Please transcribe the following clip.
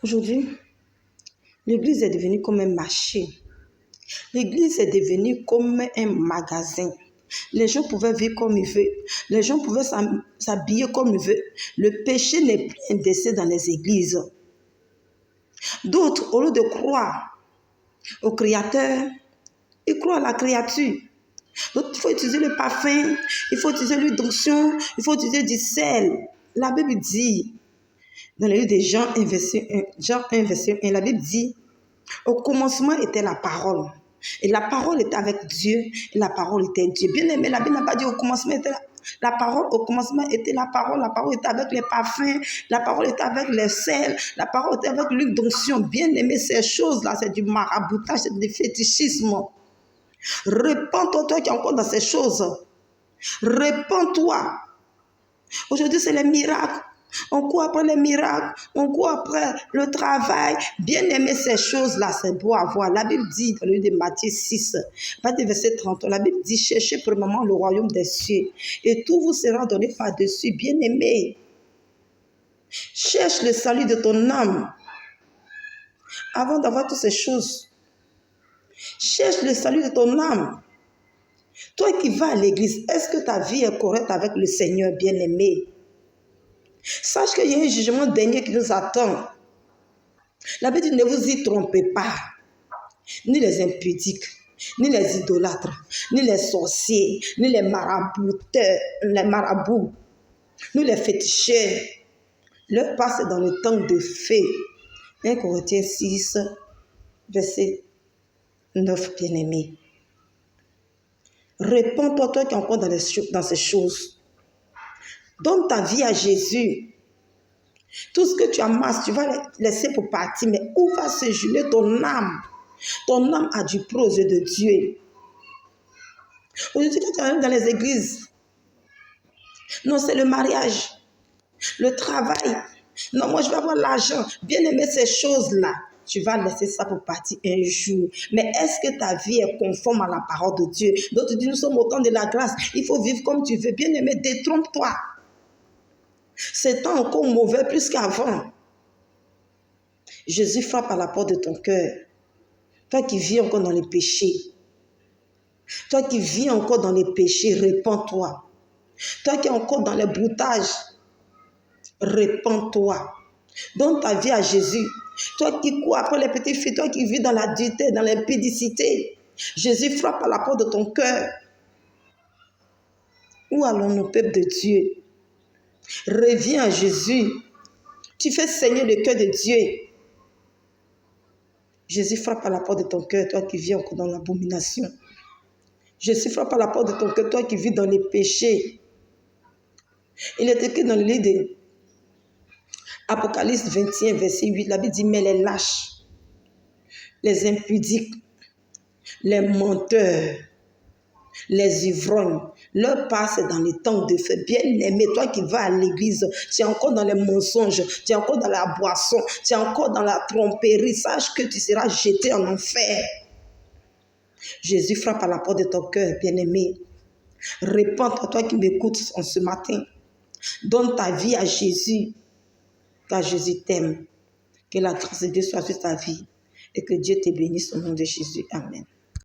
Aujourd'hui, l'église est devenue comme un marché. L'église est devenue comme un magasin. Les gens pouvaient vivre comme ils veulent. Les gens pouvaient s'habiller comme ils veulent. Le péché n'est plus indexé dans les églises. D'autres, au lieu de croire au Créateur, ils croient à la créature. Donc, il faut utiliser le parfum, il faut utiliser l'huile d'onction, il faut utiliser du sel. La Bible dit, dans le livre de Jean 1, verset 1, la Bible dit, au commencement était la parole. Et la parole était avec Dieu, et la parole était Dieu. Bien aimé, la Bible n'a pas dit au commencement était la parole, au commencement était la parole était avec les parfums, la parole était avec les sels, la parole était avec l'huile d'onction. Bien aimé, ces choses-là, c'est du maraboutage, c'est du fétichisme. Répands-toi, toi qui es encore dans ces choses. Répands-toi. Aujourd'hui, c'est les miracles. On court après les miracles, on court après le travail. Bien aimer ces choses-là, c'est beau à voir. La Bible dit, dans le livre de Matthieu 6, verset 30, la Bible dit, cherchez premièrement le royaume des cieux et tout vous sera donné par-dessus. Bien aimé, cherche le salut de ton âme avant d'avoir toutes ces choses. Cherche le salut de ton âme. Toi qui vas à l'église, est-ce que ta vie est correcte avec le Seigneur, bien-aimé? Sache qu'il y a un jugement dernier qui nous attend. La Bible dit, ne vous y trompez pas. Ni les impudiques, ni les idolâtres, ni les sorciers, ni les marabouts, ni les féticheurs. Leur passe dans le temps de fée. 1 Corinthiens 6, verset 9, bien-aimé. Réponds-toi, toi qui es encore dans ces choses. Donne ta vie à Jésus. Tout ce que tu amasses, tu vas laisser pour partir. Mais où va se jouer ton âme? Ton âme a du pro aux yeux de Dieu. Aujourd'hui, quand tu arrives dans les églises, non, c'est le mariage, le travail. Non, moi, je vais avoir l'argent. Bien aimer ces choses-là. Tu vas laisser ça pour partir un jour. Mais est-ce que ta vie est conforme à la parole de Dieu? D'autres disent, nous sommes au temps de la grâce. Il faut vivre comme tu veux. Bien aimé, détrompe-toi. C'est encore mauvais plus qu'avant. Jésus frappe à la porte de ton cœur. Toi qui vis encore dans les péchés. Toi qui vis encore dans les péchés, répands-toi. Toi qui es encore dans les broutages, répands-toi. Donne ta vie à Jésus. Toi qui cours après les petites filles, toi qui vis dans l'adultère, dans l'impudicité, Jésus frappe à la porte de ton cœur. Où allons-nous, peuple de Dieu? Reviens à Jésus. Tu fais saigner le cœur de Dieu. Jésus frappe à la porte de ton cœur, toi qui vis encore dans l'abomination. Jésus frappe à la porte de ton cœur, toi qui vis dans les péchés. Il est écrit dans le livre de Apocalypse 21, verset 8, la Bible dit, mais les lâches, les impudiques, les menteurs, les ivrognes, leur passe dans les temps de feu. Bien aimé, toi qui vas à l'église, tu es encore dans les mensonges, tu es encore dans la boisson, tu es encore dans la tromperie. Sache que tu seras jeté en enfer. Jésus frappe à la porte de ton cœur, bien aimé. Répands-toi, toi qui m'écoutes en ce matin. Donne ta vie à Jésus, car Jésus t'aime. Que la grâce de Dieu soit sur ta vie et que Dieu te bénisse au nom de Jésus. Amen.